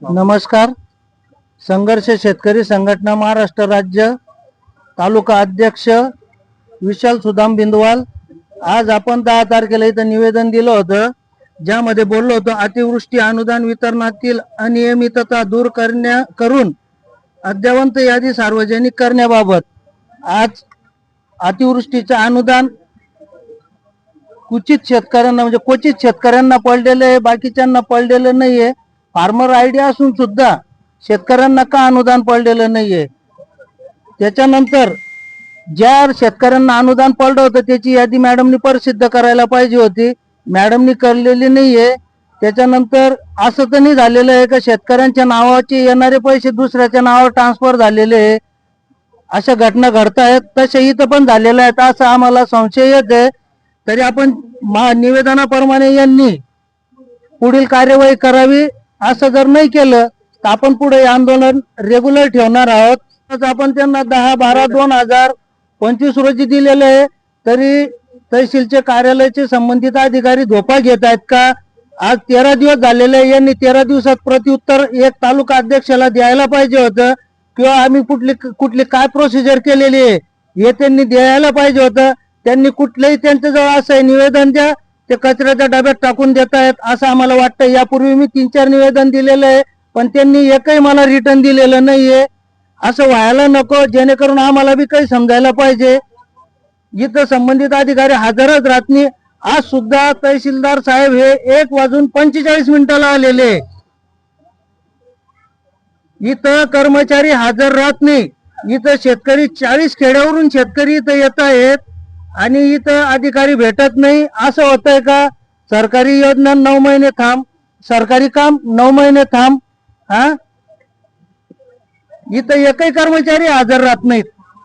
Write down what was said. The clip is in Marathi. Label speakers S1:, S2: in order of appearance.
S1: नमस्कार. संघर्ष शेतकरी संघटना महाराष्ट्र राज्य तालुका अध्यक्ष विशाल सुदाम बिंदवाल. आज आपण 10 तारखेला इथं निवेदन दिलं होतं, ज्यामध्ये बोललो होतो अतिवृष्टी अनुदान वितरणातील अनियमितता दूर करून अद्ययावत यादी सार्वजनिक करण्याबाबत. आज अतिवृष्टीचं अनुदान क्वचित शेतकऱ्यांना पडलेलं आहे, बाकीच्यांना पडलेलं नाहीये. फार्मर आयडी असून सुद्धा शेतकऱ्यांना का अनुदान पडलेलं नाहीये. त्याच्यानंतर ज्या शेतकऱ्यांना अनुदान पडलं होतं त्याची यादी मॅडमनी प्रसिद्ध करायला पाहिजे होती, मॅडमनी करलेली नाहीये. त्याच्यानंतर असं तर नाही झालेलं आहे का शेतकऱ्यांच्या नावाचे येणारे पैसे दुसऱ्याच्या नावावर ट्रान्सफर झालेले आहे. अशा घटना घडत आहेत, तसे इथं पण झालेल्या आहेत असं आम्हाला संशय येत आहे. तरी आपण निवेदनाप्रमाणे यांनी पुढील कार्यवाही करावी. असं जर नाही केलं तर आपण पुढे आंदोलन रेग्युलर ठेवणार आहोत. आपण त्यांना 10/12/2025 रोजी दिलेलं आहे, तरी तहसीलचे कार्यालयाचे संबंधित अधिकारी झोपा घेत आहेत का? आज 13 दिवस झालेले आहे. यांनी 13 दिवसात प्रत्युत्तर एक तालुका अध्यक्षाला द्यायला पाहिजे होतं, किंवा आम्ही कुठली काय प्रोसिजर केलेली आहे हे त्यांनी द्यायला पाहिजे होतं. त्यांनी कुठलंही त्यांच्याजवळ असं निवेदन द्या ते कचऱ्याच्या डब्यात टाकून देत आहेत असं आम्हाला वाटतं. यापूर्वी मी 3-4 निवेदन दिलेलं आहे, पण त्यांनी एकही मला रिटर्न दिलेलं नाहीये. असं व्हायला नको, जेणेकरून आम्हाला बी काही समजायला पाहिजे. इथं संबंधित अधिकारी हजरच राहत नाही. आज सुद्धा तहसीलदार साहेब हे 1:45 आलेले. इथं कर्मचारी हजर राहत नाही. इथं शेतकरी 40 खेड्यावरून शेतकरी इथं येत आहेत आणि इथं अधिकारी भेटत नाही. असं होतंय का? सरकारी योजना 9 महिने थांब, सरकारी काम 9 महिने थांब. इथं एकही कर्मचारी हजर राहत नाहीत.